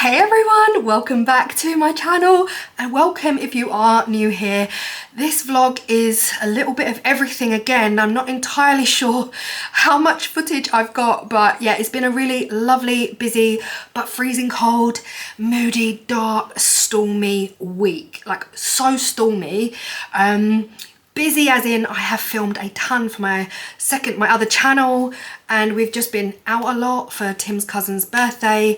Hey everyone, welcome back to my channel and welcome if you are new here. This vlog is a little bit of everything again. I'm not entirely sure how much footage I've got, but yeah, it's been a really lovely, busy, but freezing cold, moody, dark, stormy week. Like so stormy. Busy as in I have filmed a ton for my other channel, and we've just been out a lot for Tim's cousin's birthday.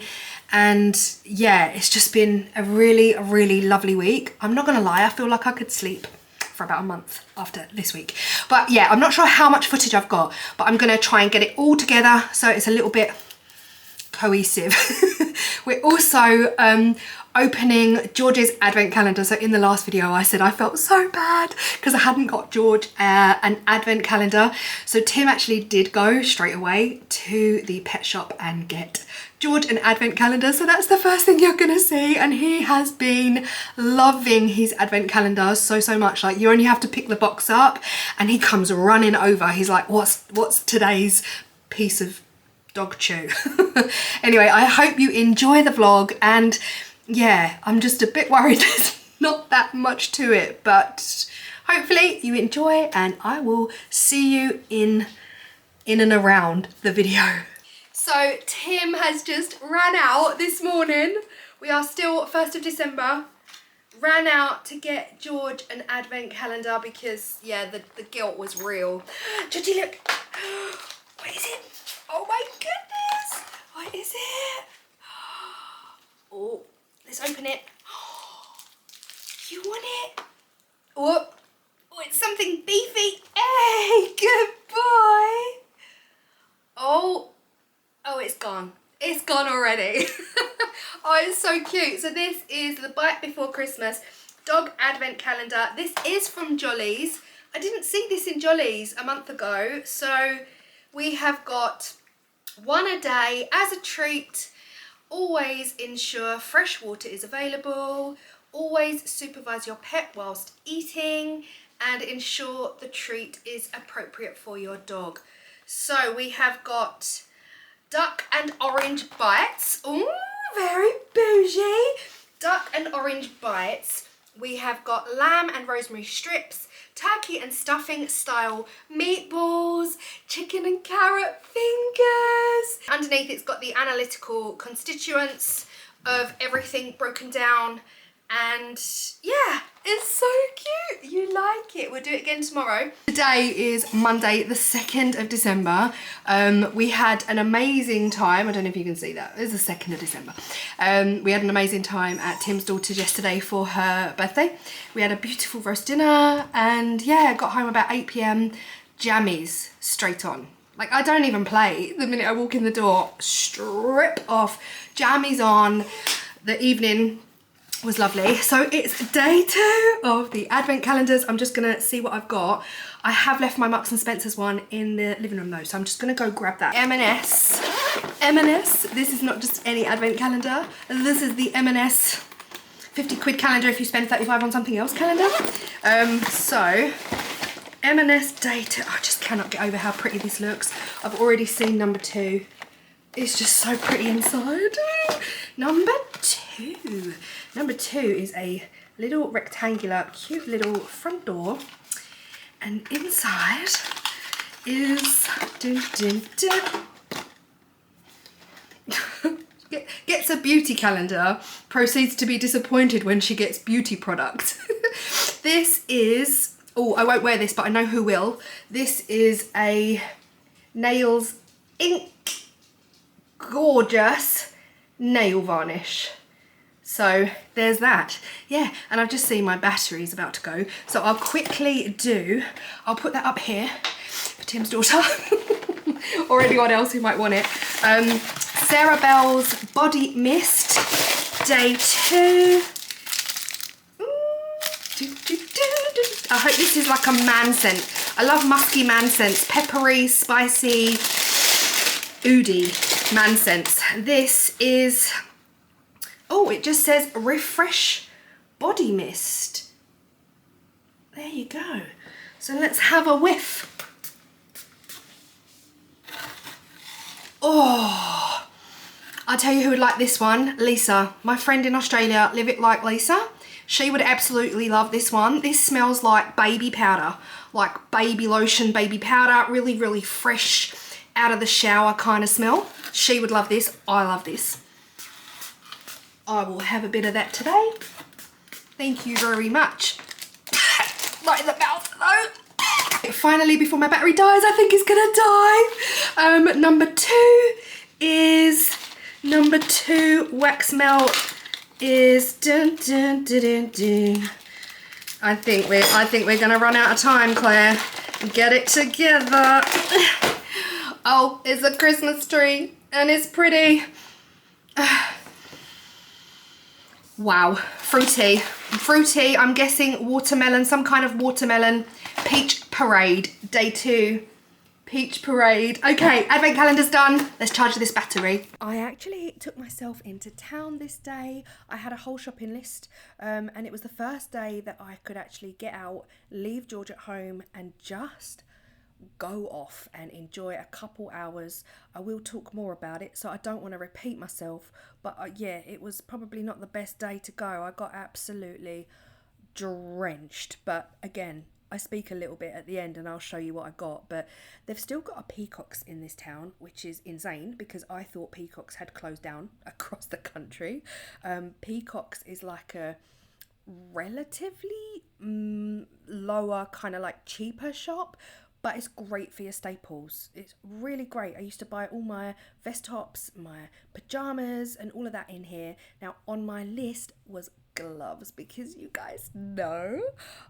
And yeah, it's just been a really lovely week. I'm not gonna lie, I feel like I could sleep for about a month after this week. But yeah, I'm not sure how much footage I've got, but I'm gonna try and get it all together so it's a little bit cohesive. We're also opening George's advent calendar. So in the last video I said I felt so bad because I hadn't got George an advent calendar. So Tim actually did go straight away to the pet shop and get George an advent calendar. So that's the first thing you're gonna see, and he has been loving his advent calendar so much. Like, you only have to pick the box up and he comes running over. He's like, what's today's piece of dog chew? Anyway, I hope you enjoy the vlog, and yeah, I'm just a bit worried there's not that much to it, but hopefully you enjoy and I will see you in and around the video. So Tim has just ran out this morning. We are still 1st of December. Ran out to get George an advent calendar because yeah, the guilt was real. Georgie, look. What is it? Oh my goodness. What is it? Oh, let's open it. You want it? Oh, it's something beefy. Hey, good boy. Oh, it's gone. It's gone already. Oh, it's so cute. So this is the Bite Before Christmas dog advent calendar. This is from Jolly's. I didn't see this in Jolly's a month ago. So we have got one a day as a treat. Always ensure fresh water is available. Always supervise your pet whilst eating, and ensure the treat is appropriate for your dog. So we have got duck and orange bites. Ooh, very bougie. Duck and orange bites. We have got lamb and rosemary strips, turkey and stuffing style meatballs, chicken and carrot fingers. Underneath it's got the analytical constituents of everything broken down, and yeah, it's so cute. You like it. We'll do it again tomorrow. Today is Monday the 2nd of December. We had an amazing time. I don't know if you can see that. It's the 2nd of December. We had an amazing time at Tim's daughter's yesterday for her birthday. We had a beautiful roast dinner, and yeah, got home about 8 p.m. Jammies straight on. Like, I don't even play. The minute I walk in the door, strip off, jammies on. The evening was lovely. So it's day 2 of the advent calendars. I'm just gonna see what I've got. I have left my Marks and Spencer's one in the living room though, so I'm just gonna go grab that. M&S. This is not just any advent calendar. This is the M&S 50 quid calendar if you spend 35 on something else calendar. So M&S day 2. I just cannot get over how pretty this looks. I've already seen number 2. It's just so pretty inside. Number 2. Number 2 is a little rectangular, cute little front door. And inside is... Dun, dun, dun. Gets a beauty calendar, proceeds to be disappointed when she gets beauty products. This is... Oh, I won't wear this, but I know who will. This is a Nails Ink gorgeous nail varnish. So there's that. Yeah, and I've just seen my battery's about to go, so I'll quickly I'll put that up here for Tim's daughter or anyone else who might want it. Sarah Bell's Body Mist day 2. I hope this is like a man scent. I love musky man scents, peppery, spicy, oody man scents. This is, oh, it just says Refresh Body Mist. There you go. So let's have a whiff. Oh, I'll tell you who would like this one. Lisa, my friend in Australia, Live It Like Lisa. She would absolutely love this one. This smells like baby powder, like baby lotion, baby powder, really, really fresh, out of the shower kind of smell. She would love this. I love this. I will have a bit of that today. Thank you very much. Right in the mouth though. Finally, before my battery dies, I think it's gonna die. Number two wax melt is dun, dun, dun, dun, dun. I think we're gonna run out of time, Claire. Get it together. Oh, it's a Christmas tree and it's pretty. Wow, fruity. Fruity, I'm guessing watermelon, some kind of watermelon. Peach Parade, day 2. Peach Parade. Okay, advent calendar's done. Let's charge this battery. I actually took myself into town this day. I had a whole shopping list and it was the first day that I could actually get out, leave George at home and just go off and enjoy a couple hours. I will talk more about it, so I don't want to repeat myself, but yeah, it was probably not the best day to go. I got absolutely drenched, but again, I speak a little bit at the end and I'll show you what I got. But they've still got a Peacocks in this town, which is insane because I thought Peacocks had closed down across the country. Peacocks is like a relatively lower, kind of like cheaper shop, but it's great for your staples. It's really great. I used to buy all my vest tops, my pajamas and all of that in here. Now on my list was gloves, because you guys know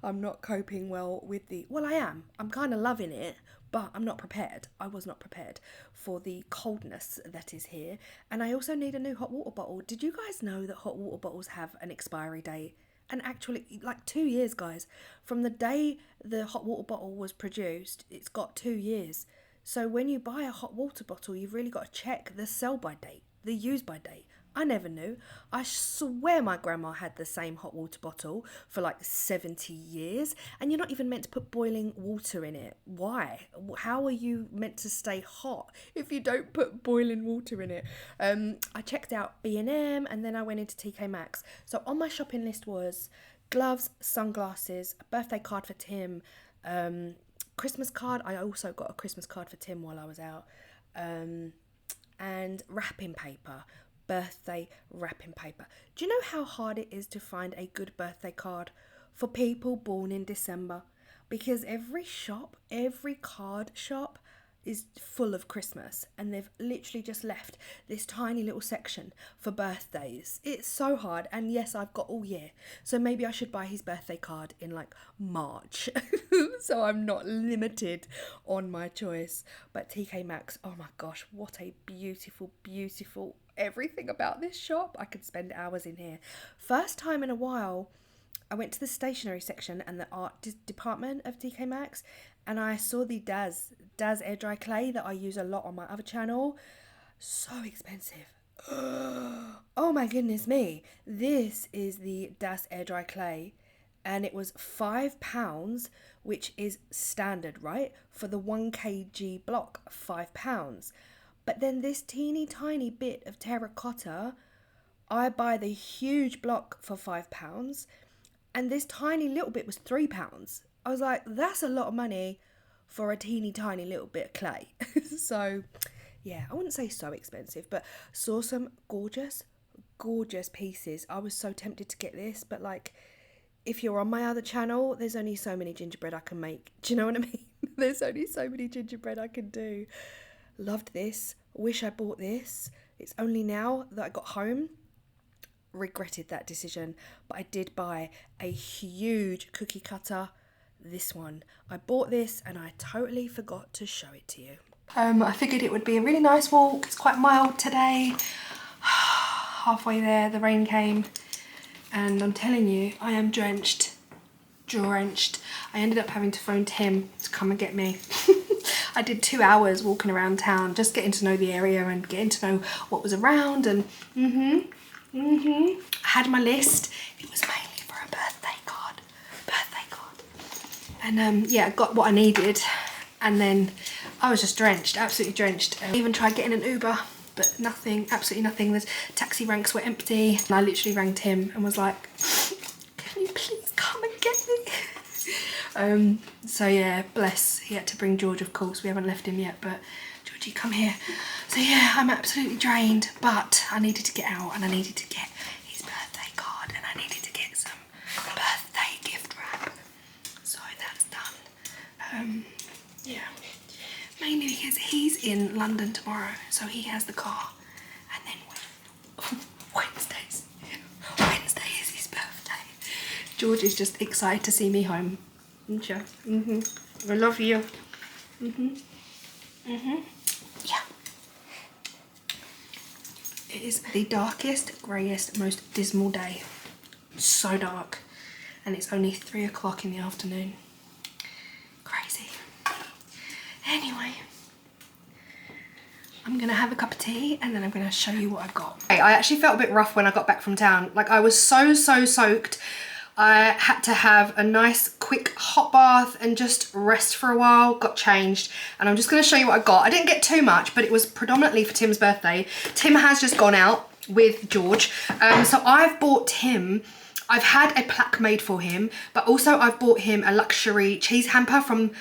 I'm not coping well with well, I am. I'm kind of loving it, but I'm not prepared. I was not prepared for the coldness that is here. And I also need a new hot water bottle. Did you guys know that hot water bottles have an expiry date? And actually, like 2 years, guys. From the day the hot water bottle was produced, it's got 2 years. So when you buy a hot water bottle, you've really got to check the sell-by date, the use-by date. I never knew. I swear my grandma had the same hot water bottle for like 70 years. And you're not even meant to put boiling water in it. Why? How are you meant to stay hot if you don't put boiling water in it? I checked out B&M and then I went into TK Maxx. So on my shopping list was gloves, sunglasses, a birthday card for Tim, Christmas card. I also got a Christmas card for Tim while I was out. And wrapping paper. Birthday wrapping paper. Do you know how hard it is to find a good birthday card for people born in December? Because every card shop is full of Christmas and they've literally just left this tiny little section for birthdays. It's so hard, and yes, I've got all year, so maybe I should buy his birthday card in like March so I'm not limited on my choice. But TK Maxx, oh my gosh, what a beautiful everything about this shop. I could spend hours in here. First time in a while I went to the stationery section and the art department of TK Maxx, and I saw the Daz air dry clay that I use a lot on my other channel. So expensive. Oh my goodness me. This is the Daz air dry clay and it was £5, which is standard, right? For the 1 kg block, £5. But then this teeny tiny bit of terracotta, I buy the huge block for £5 and this tiny little bit was £3. I was like, that's a lot of money for a teeny tiny little bit of clay. So yeah, I wouldn't say so expensive, but saw some gorgeous pieces. I was so tempted to get this, but like, if you're on my other channel, there's only so many gingerbread I can make. Do you know what I mean? There's only so many gingerbread I can do. Loved this. Wish I bought this. It's only now that I got home. Regretted that decision. But I did buy a huge cookie cutter. This one. I bought this and I totally forgot to show it to you. I figured it would be a really nice walk. It's quite mild today. Halfway there, the rain came. And I'm telling you, I am drenched. I ended up having to phone Tim to come and get me. I did 2 hours walking around town, just getting to know the area and getting to know what was around. And I had my list. It was mainly for a birthday card. And yeah, I got what I needed. And then I was just drenched, absolutely drenched. I even tried getting an Uber. but nothing, absolutely nothing. The taxi ranks were empty, and I literally rang Tim and was like, can you please come and get me? So yeah, bless, he had to bring George, of course. We haven't left him yet, but Georgie, come here. So yeah, I'm absolutely drained, but I needed to get out and I needed to get his birthday card and I needed to get some birthday gift wrap. So that's done. Yeah, mainly because he's in London tomorrow, so he has the car, and then Wednesday is his birthday. George is just excited to see me home. Yeah. I love you. Yeah. It is the darkest, greyest, most dismal day. It's so dark, and it's only 3 o'clock in the afternoon. Crazy. Anyway, I'm gonna have a cup of tea and then I'm gonna show you what I got. I actually felt a bit rough when I got back from town. Like, I was so soaked. I had to have a nice quick hot bath and just rest for a while, got changed, and I'm just gonna show you what I got. I didn't get too much, but it was predominantly for Tim's birthday. Tim has just gone out with George, so I've bought Tim, I've had a plaque made for him, but also I've bought him a luxury cheese hamper from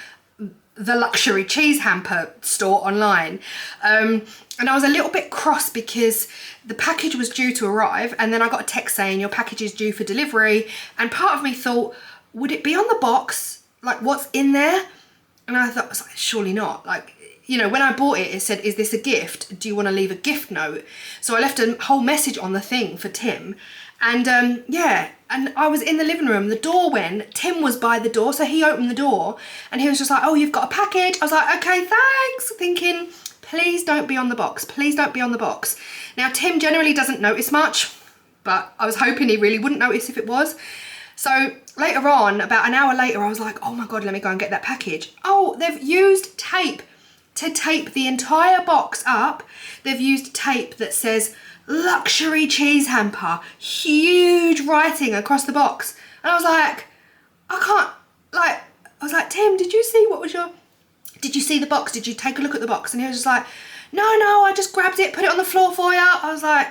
the luxury cheese hamper store online. And I was a little bit cross because the package was due to arrive, and then I got a text saying your package is due for delivery, and part of me thought, would it be on the box, like what's in there? And I thought, surely not. Like, you know, when I bought it, it said, is this a gift? Do you want to leave a gift note? So I left a whole message on the thing for Tim. And yeah, and I was in the living room, the door went, Tim was by the door, so he opened the door and he was just like, oh, you've got a package. I was like, okay, thanks, thinking, please don't be on the box, please don't be on the box. Now, Tim generally doesn't notice much, but I was hoping he really wouldn't notice if it was. So later on, about an hour later, I was like, oh my God, let me go and get that package. Oh, they've used tape to tape the entire box up. They've used tape that says luxury cheese hamper, huge writing across the box. And I was like, I can't, like, I was like, Tim, did you see the box? Did you take a look at the box? And he was just like, no, I just grabbed it, put it on the floor for you. I was like,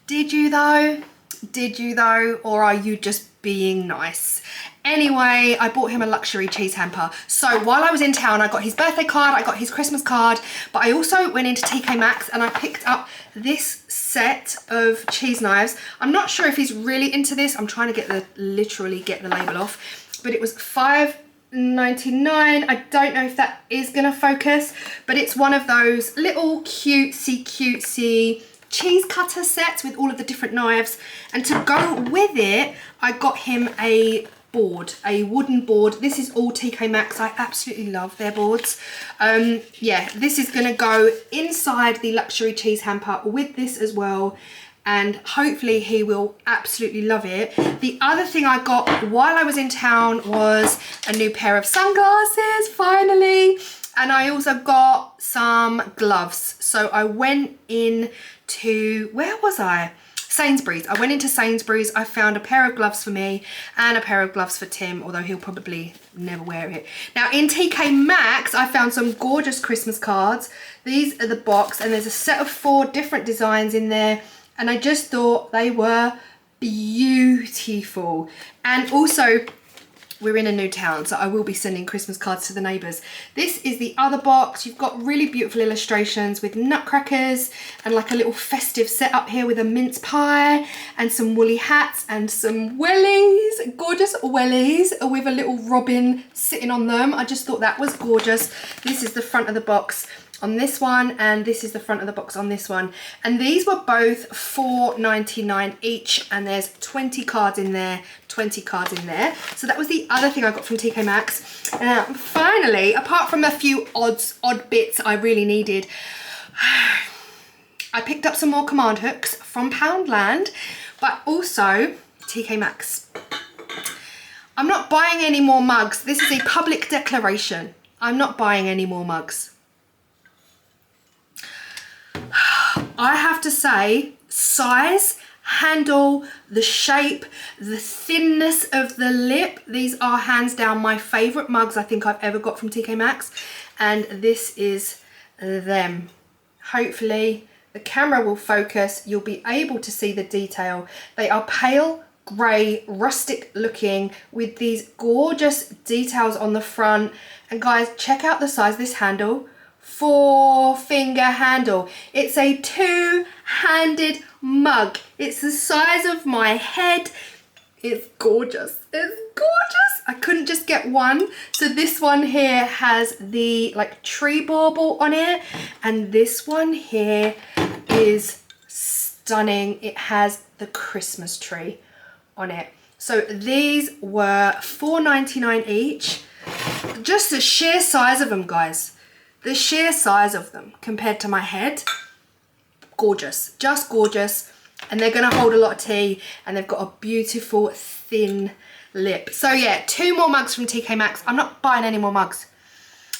did you though? Did you though? Or are you just being nice? Anyway, I bought him a luxury cheese hamper. So while I was in town, I got his birthday card, I got his Christmas card, but I also went into TK Maxx and I picked up this set of cheese knives. I'm not sure if he's really into this. I'm trying to literally get the label off, but it was $5.99. I don't know if that is gonna focus, but it's one of those little cutesy cheese cutter sets with all of the different knives. And to go with it, I got him a board, a wooden board. This is all TK Maxx. I absolutely love their boards. Yeah, this is gonna go inside the luxury cheese hamper with this as well, and hopefully he will absolutely love it. The other thing I got while I was in town was a new pair of sunglasses, finally, and I also got some gloves. So I went in to, where was I? Sainsbury's. I went into Sainsbury's, I found a pair of gloves for me and a pair of gloves for Tim, although he'll probably never wear it. Now in TK Maxx, I found some gorgeous Christmas cards. These are the box, and there's a set of 4 different designs in there, and I just thought they were beautiful. And also, we're in a new town, so I will be sending Christmas cards to the neighbours. This is the other box. You've got really beautiful illustrations with nutcrackers and like a little festive setup here with a mince pie and some woolly hats and some wellies, gorgeous wellies with a little robin sitting on them. I just thought that was gorgeous. This is the front of the box on this one, and this is the front of the box on this one, and these were both $4.99 each, and there's 20 cards in there, 20 cards in there. So that was the other thing I got from TK Maxx. Finally, apart from a few odd bits I really needed, I picked up some more command hooks from Poundland, but also TK Maxx. I'm not buying any more mugs. This is a public declaration. I'm not buying any more mugs. I have to say, size, handle, the shape, the thinness of the lip, these are hands down my favourite mugs I think I've ever got from TK Maxx, and this is them. Hopefully the camera will focus, you'll be able to see the detail. They are pale grey, rustic looking with these gorgeous details on the front. And guys, check out the size of this handle. 4-finger handle. It's a 2-handed mug. It's the size of my head. It's gorgeous. It's gorgeous. I couldn't just get one. So this one here has the like tree bauble on it, and this one here is stunning. It has the Christmas tree on it. So these were $4.99 each. Just the sheer size of them, guys. The sheer size of them compared to my head. Gorgeous. Just gorgeous. And they're going to hold a lot of tea, and they've got a beautiful thin lip. So yeah, 2 more mugs from TK Maxx. I'm not buying any more mugs.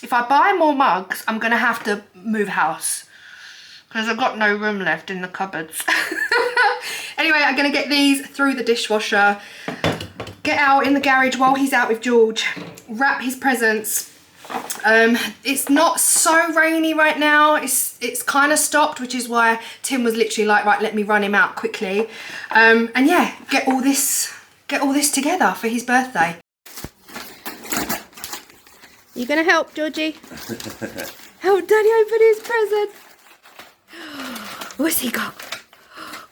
If I buy more mugs, I'm going to have to move house because I've got no room left in the cupboards. Anyway, I'm going to get these through the dishwasher, get out in the garage while he's out with George, wrap his presents. It's not so rainy right now. It's kind of stopped, which is why Tim was literally like, right, let me run him out quickly. And yeah, get all this together for his birthday. You gonna help, Georgie? Help Daddy open his present. What's he got?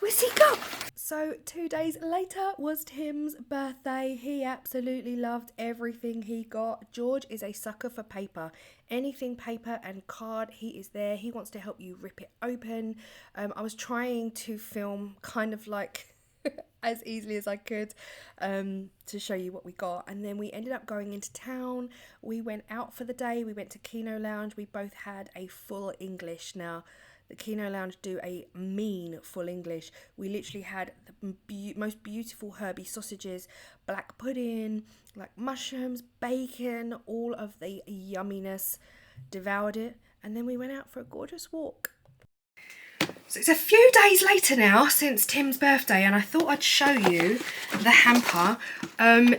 What's he got? So 2 days later was Tim's birthday. He absolutely loved everything he got. George is a sucker for paper. Anything paper and card, he is there. He wants to help you rip it open. I was trying to film kind of like as easily as I could to show you what we got. And then we ended up going into town. We went out for the day. We went to Kino Lounge. We both had a full English. Now, the Kino Lounge do a mean full English. We literally had the most beautiful herby sausages, black pudding, like mushrooms, bacon, all of the yumminess. Devoured it, and then we went out for a gorgeous walk. So it's a few days later now since Tim's birthday, and I thought I'd show you the hamper.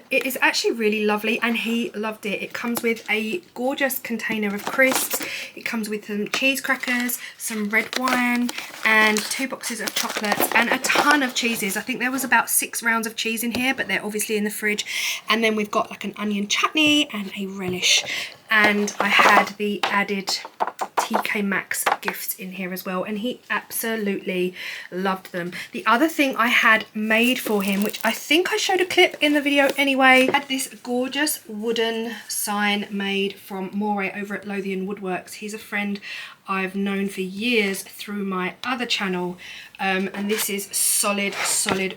It is actually really lovely, and he loved it. It comes with a gorgeous container of crisps. It comes with some cheese crackers, some red wine, and 2 boxes of chocolates, and a ton of cheeses. I think there was about 6 rounds of cheese in here, but they're obviously in the fridge. And then we've got like an onion chutney and a relish. And I had the added TK Maxx gifts in here as well, and he absolutely loved them. The other thing I had made for him, which I think I showed a clip in the video anyway, I had this gorgeous wooden sign made from Moray over at Lothian Woodworks. He's a friend I've known for years through my other channel, and this is solid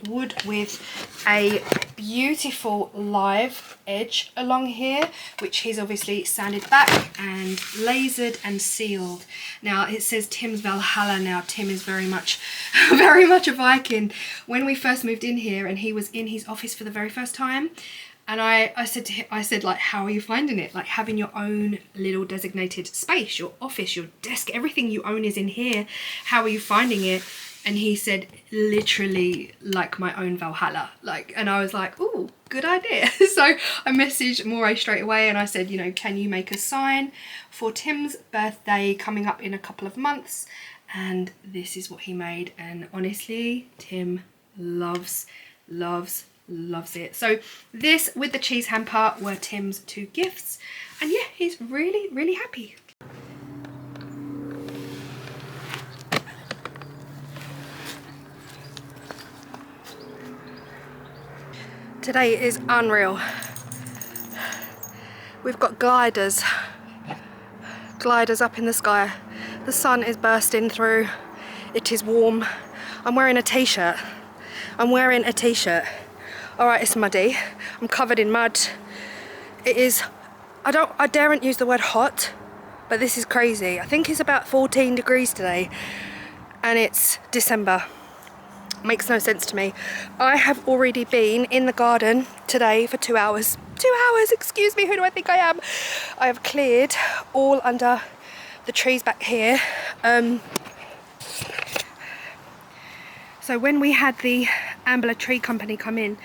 wood with a beautiful live edge along here, which he's obviously sanded back and lasered and sealed. Now it says Tim's Valhalla. Now Tim is very much a Viking. When we first moved in here and he was in his office for the very first time, and I said to him, like, how are you finding it? Like having your own little designated space, your office, your desk, everything you own is in here. How are you finding it? And he said, literally like my own Valhalla. Like, and I was like, ooh, good idea. So I messaged Moray straight away and I said, you know, can you make a sign for Tim's birthday coming up in a couple of months? And this is what he made. And honestly, Tim loves it. So this with the cheese hamper were Tim's 2 gifts, and yeah, he's really happy. Today is unreal. We've got gliders up in the sky. The sun is bursting through. It is warm. I'm wearing a t-shirt. Alright, it's muddy. I'm covered in mud. It is, I daren't use the word hot, but this is crazy. I think it's about 14 degrees today, and it's December. Makes no sense to me. I have already been in the garden today for 2 hours. 2 hours, excuse me, who do I think I am? I have cleared all under the trees back here. So when we had the Ambler Tree Company come in,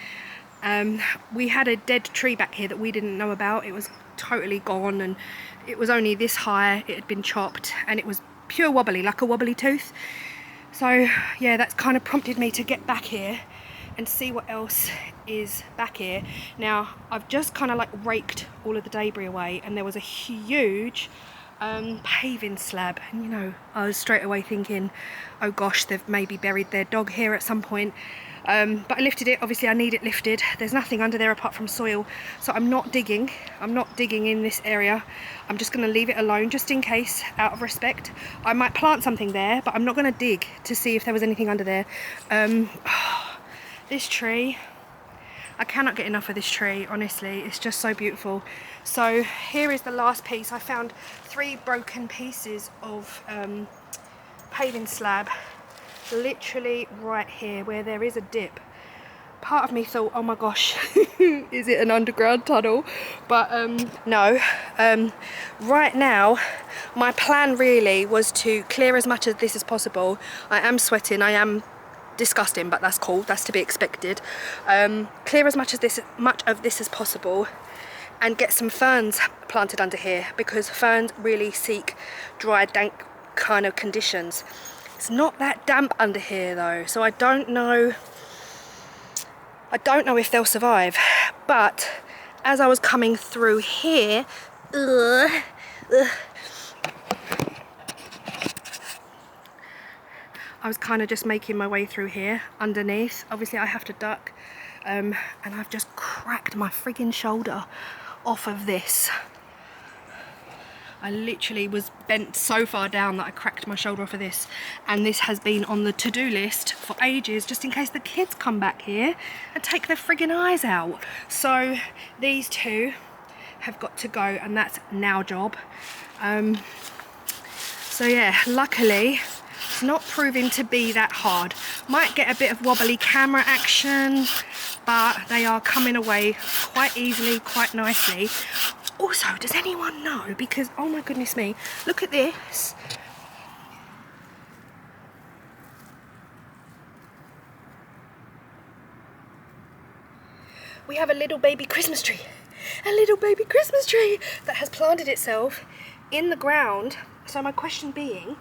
we had a dead tree back here that we didn't know about. It was totally gone, and it was only this high. It had been chopped, and it was pure wobbly, like a wobbly tooth. So yeah, that's kind of prompted me to get back here and see what else is back here. Now I've just kind of like raked all of the debris away, and there was a huge paving slab, and you know, I was straight away thinking, oh gosh, they've maybe buried their dog here at some point. But I lifted it. Obviously I need it lifted. There's nothing under there apart from soil, so I'm not digging in this area. I'm just going to leave it alone just in case, out of respect. I might plant something there, but I'm not going to dig to see if there was anything under there. This tree, I cannot get enough of this tree, honestly. It's just so beautiful. So here is the last piece. I found 3 broken pieces of paving slab, literally right here where there is a dip. Part of me thought, oh my gosh, is it an underground tunnel? But no. Right now my plan really was to clear as much of this as possible. I am sweating, I am disgusting, but that's cool, that's to be expected. Clear as much of this as possible and get some ferns planted under here, because ferns really seek dry, dank kind of conditions. It's not that damp under here though, so I don't know if they'll survive. But as I was coming through here, I was kind of just making my way through here underneath. Obviously I have to duck, and I've just cracked my friggin' shoulder off of this. I literally was bent so far down that I cracked my shoulder off of this, and this has been on the to-do list for ages, just in case the kids come back here and take their friggin' eyes out. So these 2 have got to go, and that's now job. So yeah, luckily it's not proving to be that hard. Might get a bit of wobbly camera action, but they are coming away quite easily, quite nicely. Also, does anyone know, because oh my goodness me, look at this. We have a little baby Christmas tree. A little baby Christmas tree that has planted itself in the ground. So my question being,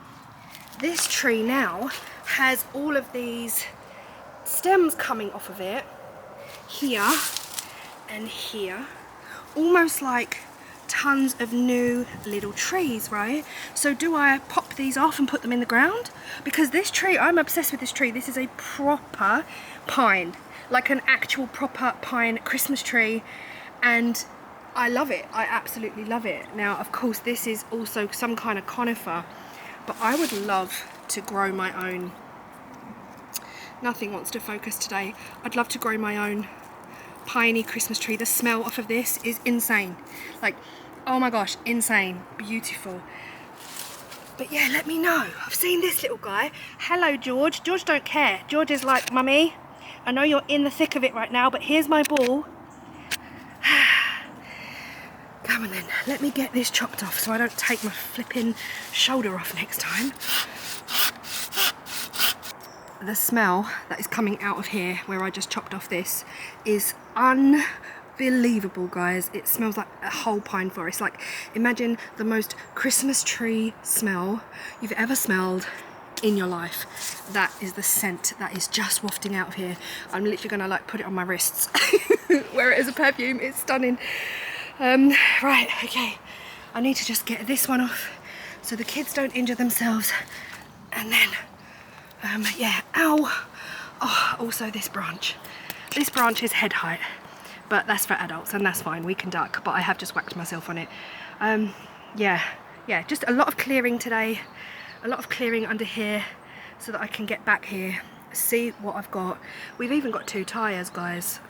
this tree now has all of these stems coming off of it, here and here, almost like tons of new little trees, right? So do I pop these off and put them in the ground? Because this tree, I'm obsessed with this tree. This is a proper pine, like an actual proper pine Christmas tree, and I love it. I absolutely love it. Now of course this is also some kind of conifer, but I would love to grow my own. Nothing wants to focus today. I'd love to grow my own piney Christmas tree. The smell off of this is insane. Like, oh my gosh, insane, beautiful. But yeah, let me know. I've seen this little guy. Hello, George. George don't care. George is like, mummy, I know you're in the thick of it right now, but here's my ball. Come on then, let me get this chopped off so I don't take my flipping shoulder off next time. The smell that is coming out of here where I just chopped off this is unbelievable, guys. It smells like a whole pine forest. Like, imagine the most Christmas tree smell you've ever smelled in your life. That is the scent that is just wafting out of here. I'm literally gonna like put it on my wrists, wear it as a perfume. It's stunning. Right, okay, I need to just get this one off so the kids don't injure themselves, and then yeah, ow. Oh, also this branch is head height, but that's for adults and that's fine, we can duck, but I have just whacked myself on it. Yeah, just a lot of clearing today, a lot of clearing under here so that I can get back here, see what I've got. We've even got 2 tyres, guys.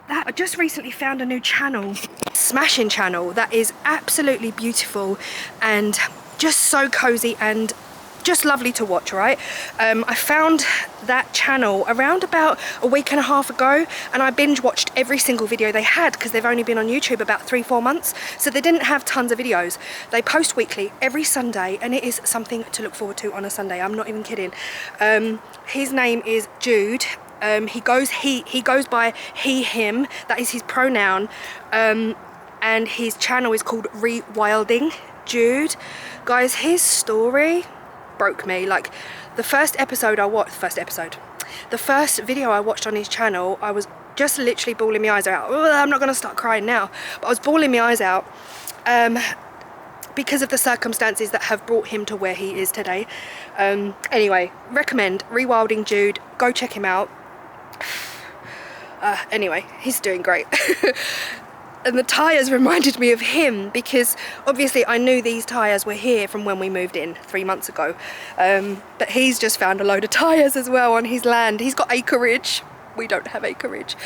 I just recently found a new channel, smashing channel, that is absolutely beautiful and just so cozy and just lovely to watch, right? I found that channel around about a week and a half ago, and I binge watched every single video they had because they've only been on YouTube about 3-4 months, so they didn't have tons of videos. They post weekly every Sunday, and it is something to look forward to on a Sunday. I'm not even kidding. His name is Jude. He goes by he, him, that is his pronoun, and his channel is called Rewilding Jude. Guys, his story, broke me. Like the first video I watched on his channel, I was just literally bawling my eyes out. I'm not gonna start crying now, but I was bawling my eyes out because of the circumstances that have brought him to where he is today. Anyway, recommend Rewilding Jude, go check him out. Anyway, he's doing great. And the tyres reminded me of him because obviously I knew these tyres were here from when we moved in 3 months ago. But he's just found a load of tyres as well on his land. He's got acreage. We don't have acreage.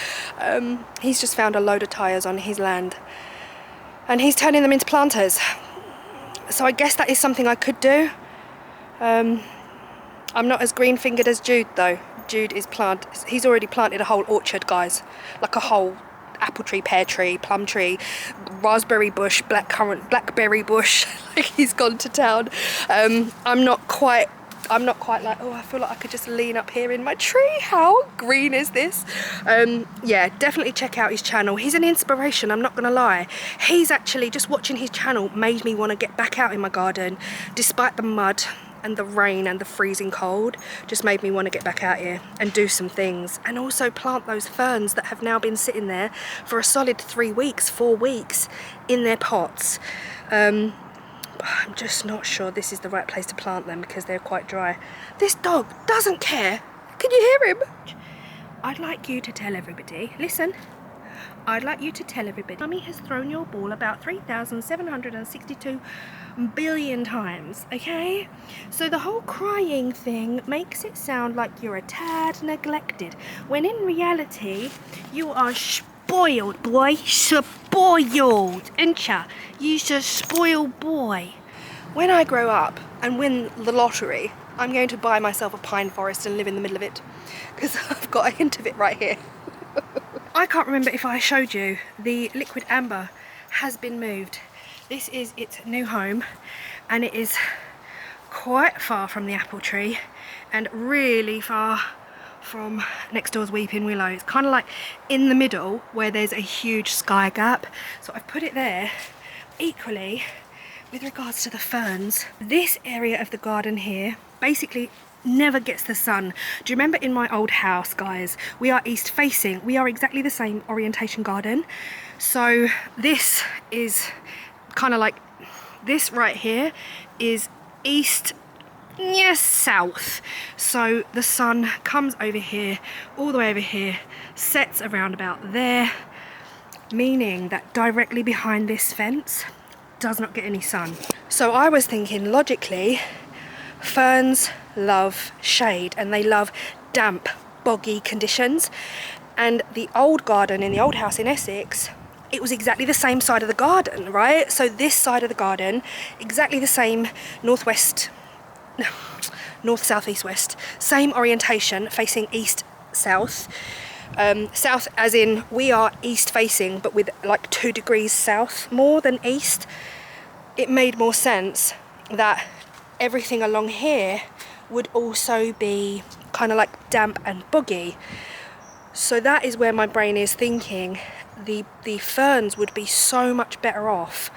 He's just found a load of tyres on his land. And he's turning them into planters. So I guess that is something I could do. I'm not as green fingered as Jude though. Jude is he's already planted a whole orchard, guys. Like a whole apple tree, pear tree, plum tree, raspberry bush, blackberry bush. Like he's gone to town. I'm not quite like, oh, I feel like I could just lean up here in my tree. How green is this? Yeah, definitely check out his channel. He's an inspiration, I'm not gonna lie. He's actually, just watching his channel made me want to get back out in my garden despite the mud and the rain and the freezing cold. Just made me want to get back out here and do some things, and also plant those ferns that have now been sitting there for a solid 3 weeks, 4 weeks in their pots. I'm just not sure this is the right place to plant them because they're quite dry. This dog doesn't care. Can you hear him? I'd like you to tell everybody, listen, I'd like you to tell everybody, Mummy has thrown your ball about 3,762 billion times, okay? So the whole crying thing makes it sound like you're a tad neglected, when in reality, you are spoiled, boy. Spoiled, ain't ya? You're a spoiled boy. When I grow up and win the lottery, I'm going to buy myself a pine forest and live in the middle of it, because I've got a hint of it right here. I can't remember if I showed you, the liquid amber has been moved. This is its new home, and it is quite far from the apple tree and really far from next door's weeping willow. It's kind of like in the middle where there's a huge sky gap. So I've put it there. Equally, with regards to the ferns, this area of the garden here basically never gets the sun. Do you remember in my old house, guys, we are east facing. We are exactly the same orientation garden. So this is kind of like, this right here is east, yes, south. So the sun comes over here, all the way over here, sets around about there, meaning that directly behind this fence does not get any sun. So I was thinking logically, ferns love shade and they love damp, boggy conditions. And the old garden in the old house in Essex, it was exactly the same side of the garden, right? So this side of the garden, exactly the same north, south, east, west, same orientation, facing east, south. South as in we are east facing, but with like 2 degrees south more than east. It made more sense that everything along here would also be kind of like damp and boggy. So that is where my brain is thinking the ferns would be so much better off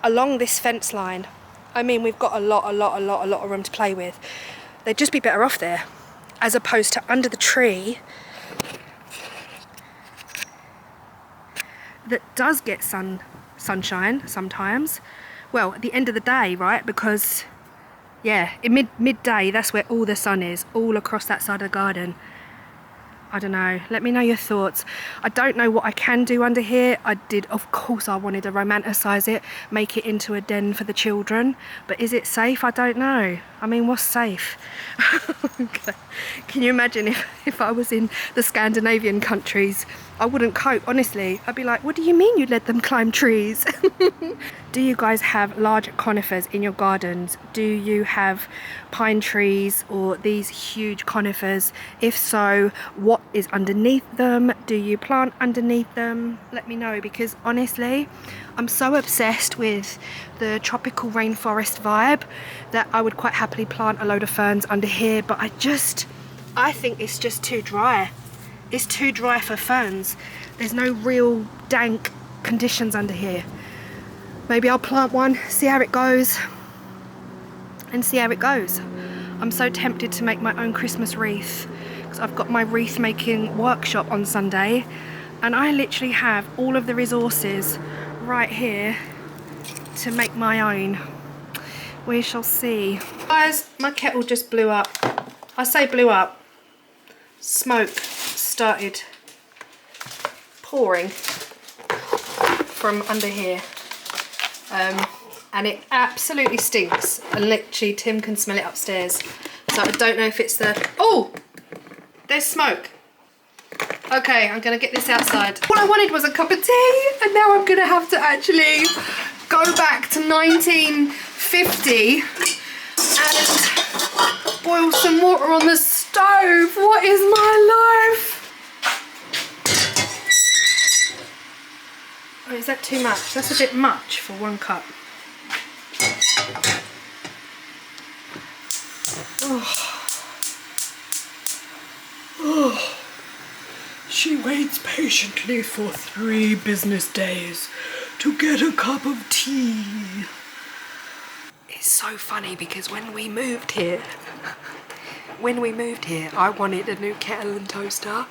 along this fence line. I mean, we've got a lot of room to play with. They'd just be better off there, as opposed to under the tree that does get sunshine sometimes. Well, at the end of the day, right? Because yeah, in midday, that's where all the sun is, all across that side of the garden. I don't know, let me know your thoughts. I don't know what I can do under here. Of course I wanted to romanticize it, make it into a den for the children, but is it safe? I don't know. I mean, what's safe? Okay. Can you imagine if I was in the Scandinavian countries? I wouldn't cope, honestly. I'd be like, what do you mean you let them climb trees? Do you guys have large conifers in your gardens? Do you have pine trees or these huge conifers? If so, what is underneath them? Do you plant underneath them? Let me know, because honestly, I'm so obsessed with the tropical rainforest vibe that I would quite happily plant a load of ferns under here, but I think it's just too dry. It's too dry for ferns. There's no real dank conditions under here. Maybe I'll plant one, see how it goes, and see how it goes. I'm so tempted to make my own Christmas wreath because I've got my wreath making workshop on Sunday and I literally have all of the resources right here to make my own. We shall see. Guys, my kettle just blew up. I say blew up. Smoke started pouring from under here. And it absolutely stinks. And literally Tim can smell it upstairs. So I don't know if it's the... Oh! There's smoke. Okay, I'm gonna get this outside. All I wanted was a cup of tea and now I'm gonna have to actually go back to 1950 and boil some water on the stove. What is my life? Oh, is that too much? That's a bit much for 1 cup. Oh. Oh. She waits patiently for 3 business days to get a cup of tea. It's so funny because when we moved here, I wanted a new kettle and toaster.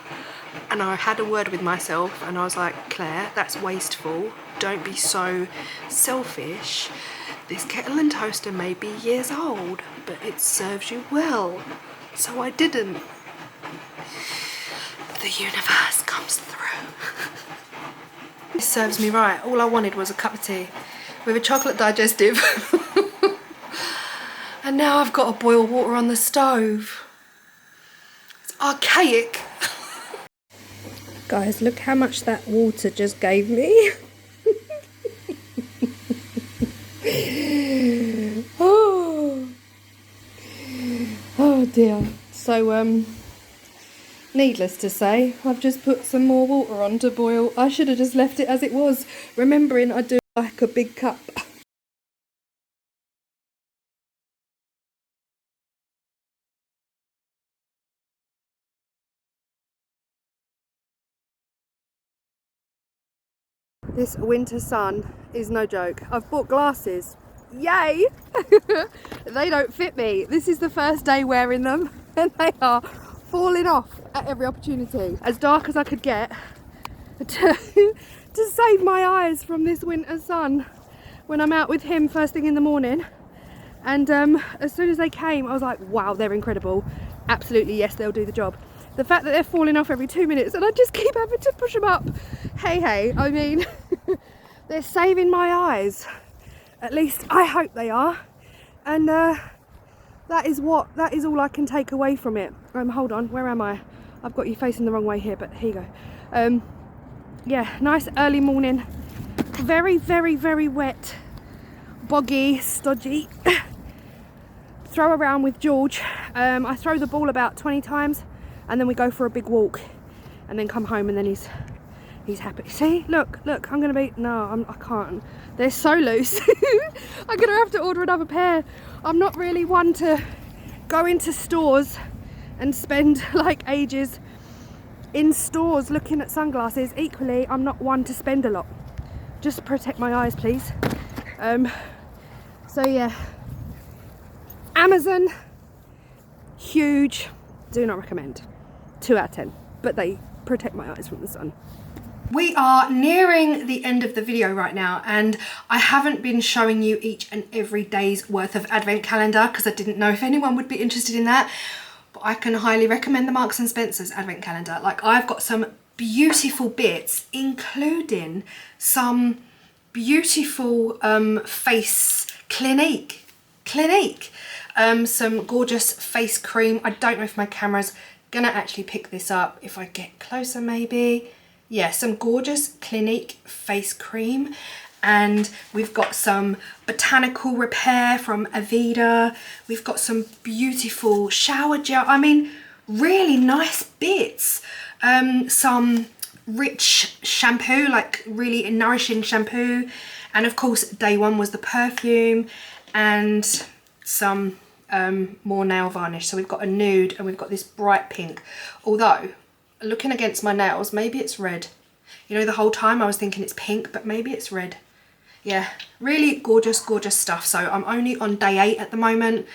And I had a word with myself and I was like, Claire, that's wasteful. Don't be so selfish. This kettle and toaster may be years old, but it serves you well. So I didn't. The universe comes through. This serves me right. All I wanted was a cup of tea with a chocolate digestive. And now I've got to boil water on the stove. It's archaic. Guys, look how much that water just gave me. Oh dear. So, needless to say, I've just put some more water on to boil. I should have just left it as it was, remembering I do like a big cup. This winter sun is no joke. I've bought glasses. Yay! They don't fit me. This is the first day wearing them and they are falling off at every opportunity. As dark as I could get to save my eyes from this winter sun when I'm out with him first thing in the morning. And as soon as they came, I was like, wow, they're incredible. Absolutely, yes, they'll do the job. The fact that they're falling off every 2 minutes and I just keep having to push them up. Hey, I mean, they're saving my eyes. At least I hope they are. And that is all I can take away from it. Hold on, where am I? I've got you facing the wrong way here, but here you go. Yeah, nice early morning. Very, very, very wet, boggy, stodgy. Throw around with George. I throw the ball about 20 times and then we go for a big walk and then come home and then he's happy. See, look, I'm gonna be, no, I can't. They're so loose. I'm gonna have to order another pair. I'm not really one to go into stores and spend like ages in stores looking at sunglasses. Equally, I'm not one to spend a lot. Just protect my eyes, please. So yeah, Amazon, huge, do not recommend. 2 out of 10, but they protect my eyes from the sun. We are nearing the end of the video right now and I haven't been showing you each and every day's worth of advent calendar because I didn't know if anyone would be interested in that, but I can highly recommend the Marks and Spencer's advent calendar. Like, I've got some beautiful bits, including some beautiful face Clinique, some gorgeous face cream. I don't know if my camera's gonna actually pick this up. If I get closer, maybe. Yeah, some gorgeous Clinique face cream, and we've got some botanical repair from Aveda. We've got some beautiful shower gel. I mean, really nice bits. Some rich shampoo, like really nourishing shampoo, and of course day one was the perfume and some more nail varnish. So we've got a nude and we've got this bright pink, although looking against my nails, maybe it's red. You know, the whole time I was thinking it's pink, but maybe it's red. Yeah, really gorgeous stuff. So I'm only on day 8 at the moment.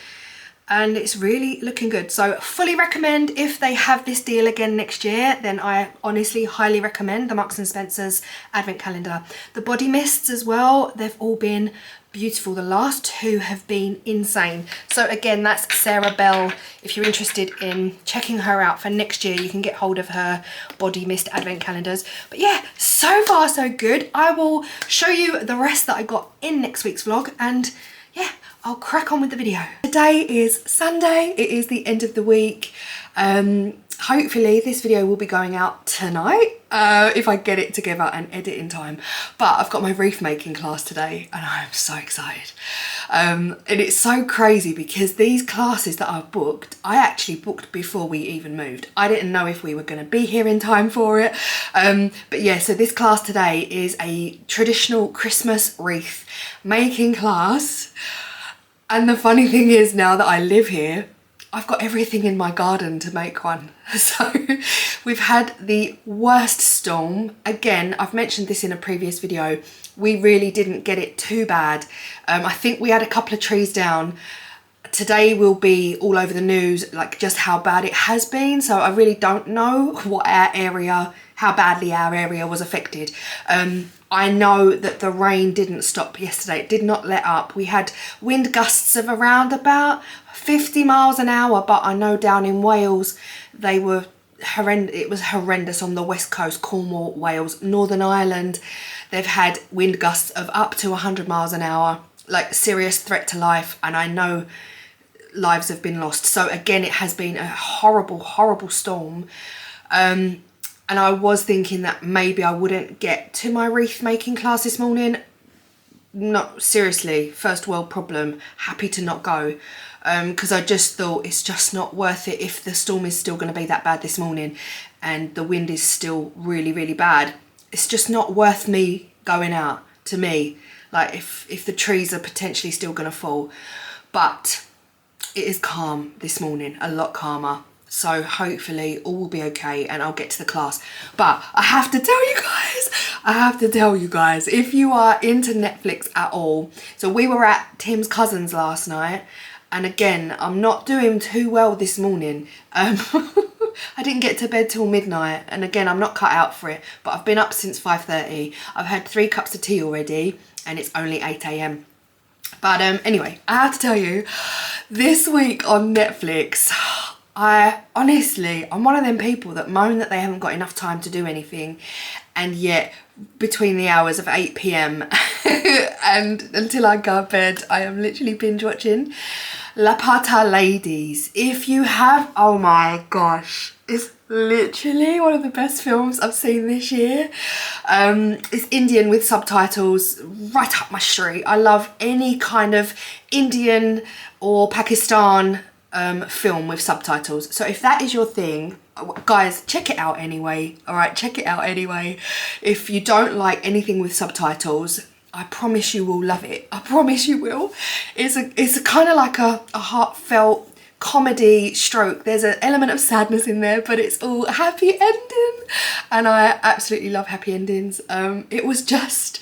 and it's really looking good. So fully recommend. If they have this deal again next year, then I honestly highly recommend the Marks and Spencer's advent calendar. The body mists as well, they've all been beautiful. The last two have been insane. So again, that's Sarah Bell. If you're interested in checking her out for next year, you can get hold of her body mist advent calendars. But yeah, so far so good. I will show you the rest that I got in next week's vlog, and yeah, I'll crack on with the video. Today is Sunday, it is the end of the week. Hopefully this video will be going out tonight, if I get it together and edit in time. But I've got my wreath making class today and I'm so excited. And it's so crazy because these classes that I've booked, I actually booked before we even moved. I didn't know if we were going to be here in time for it. But yeah, so this class today is a traditional Christmas wreath making class. And the funny thing is, now that I live here, I've got everything in my garden to make one. So we've had the worst storm. Again, I've mentioned this in a previous video. We really didn't get it too bad. I think we had a couple of trees down. Today will be all over the news, like just how bad it has been. So I really don't know what how badly our area was affected. I know that the rain didn't stop yesterday. It did not let up. We had wind gusts of around about 50 miles an hour, but I know down in Wales, they were horrendous. It was horrendous on the west coast, Cornwall, Wales, Northern Ireland. They've had wind gusts of up to 100 miles an hour, like serious threat to life. And I know lives have been lost. So again, it has been a horrible, horrible storm. And I was thinking that maybe I wouldn't get to my wreath making class this morning. No, seriously, first world problem. Happy to not go. Because I just thought it's just not worth it if the storm is still going to be that bad this morning and the wind is still really, really bad. It's just not worth me going out, to me. Like if the trees are potentially still going to fall. But it is calm this morning, a lot calmer. So hopefully all will be okay and I'll get to the class. But I have to tell you guys, if you are into Netflix at all. So we were at Tim's cousin's last night, and again, I'm not doing too well this morning. I didn't get to bed till midnight, and again, I'm not cut out for it, but I've been up since 5:30. I've had 3 cups of tea already and it's only 8 AM. But anyway, I have to tell you, this week on Netflix, I'm one of them people that moan that they haven't got enough time to do anything, and yet between the hours of 8 PM and until I go to bed, I am literally binge watching Ladies. If you have, oh my gosh, it's literally one of the best films I've seen this year. It's Indian with subtitles, right up my street. I love any kind of Indian or Pakistan film with subtitles. So if that is your thing, guys, check it out anyway. All right, check it out anyway. If you don't like anything with subtitles, I promise you will love it. I promise you will. It's a kind of like a heartfelt comedy stroke. There's an element of sadness in there, but it's all happy ending, and I absolutely love happy endings. It was just,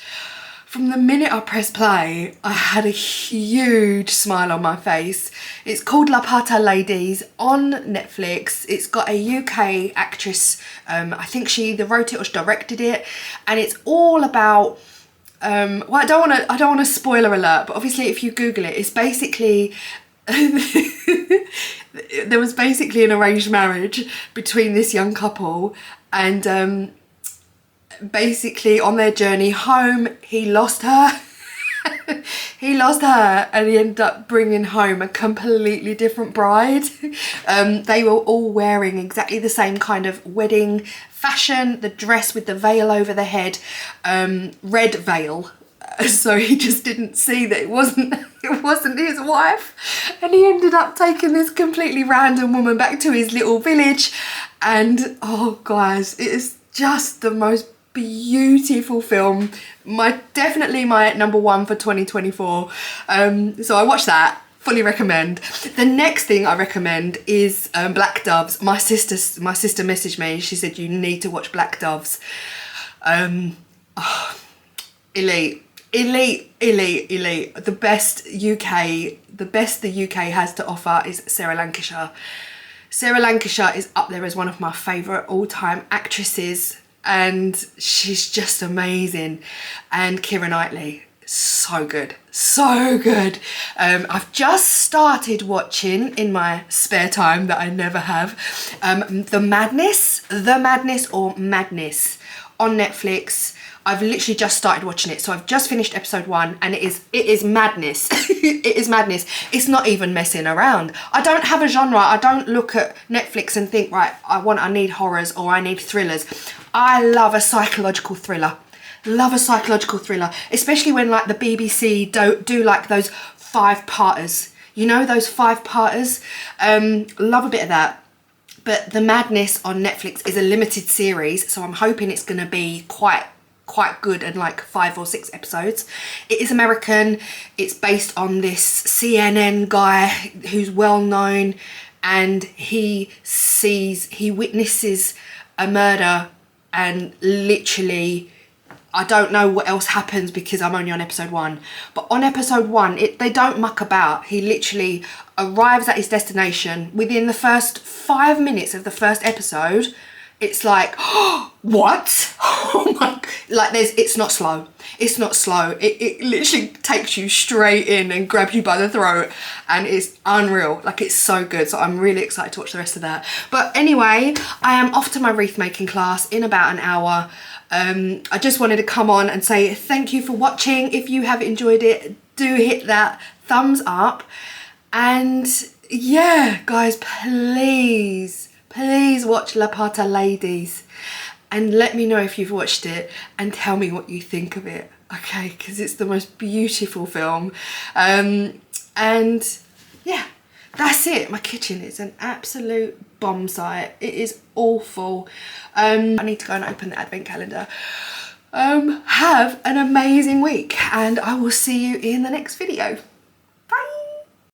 from the minute I pressed play, I had a huge smile on my face. It's called Ladies on Netflix. It's got a UK actress, I think she either wrote it or directed it, and it's all about, well, I don't want to spoiler alert, but obviously if you Google it, it's basically there was basically an arranged marriage between this young couple, and basically on their journey home, he lost her. He lost her and he ended up bringing home a completely different bride. They were all wearing exactly the same kind of wedding fashion, the dress with the veil over the head, red veil. So he just didn't see that it wasn't his wife, and he ended up taking this completely random woman back to his little village. And oh guys, it is just the most beautiful film. Definitely my number 1 for 2024. So I watched that, fully recommend. The next thing I recommend is Black Doves. My sister messaged me, she said you need to watch Black Doves. Elite. Elite, elite, elite. The best the UK has to offer is Sarah Lancashire. Sarah Lancashire is up there as one of my favourite all-time actresses, and she's just amazing. And Keira Knightley, so good, so good. I've just started watching in my spare time that I never have, The Madness or Madness on Netflix. I've literally just started watching it, so I've just finished episode 1, and it is madness. It is madness. It's not even messing around. I don't have a genre. I don't look at Netflix and think, right, I need horrors or I need thrillers. I love a psychological thriller. Love a psychological thriller, especially when like the BBC do like those 5-parters. You know, those 5-parters. Love a bit of that. But The Madness on Netflix is a limited series, so I'm hoping it's going to be quite good and like 5 or 6 episodes. It is American. It's based on this CNN guy who's well known, and he witnesses a murder, and literally I don't know what else happens because I'm only on episode 1. But on episode 1, they don't muck about. He literally arrives at his destination. Within the first 5 minutes of the first episode, it's like, oh, what? Oh my, like it's not slow. It's not slow. It literally takes you straight in and grabs you by the throat, and it's unreal. Like, it's so good. So I'm really excited to watch the rest of that. But anyway, I am off to my wreath making class in about an hour. I just wanted to come on and say thank you for watching. If you have enjoyed it, do hit that thumbs up. And yeah, guys, please watch La Pata Ladies, and let me know if you've watched it and tell me what you think of it, okay? Because it's the most beautiful film. And yeah, that's it. My kitchen is an absolute bomb site. It is awful. I need to go and open the advent calendar. Have an amazing week, and I will see you in the next video.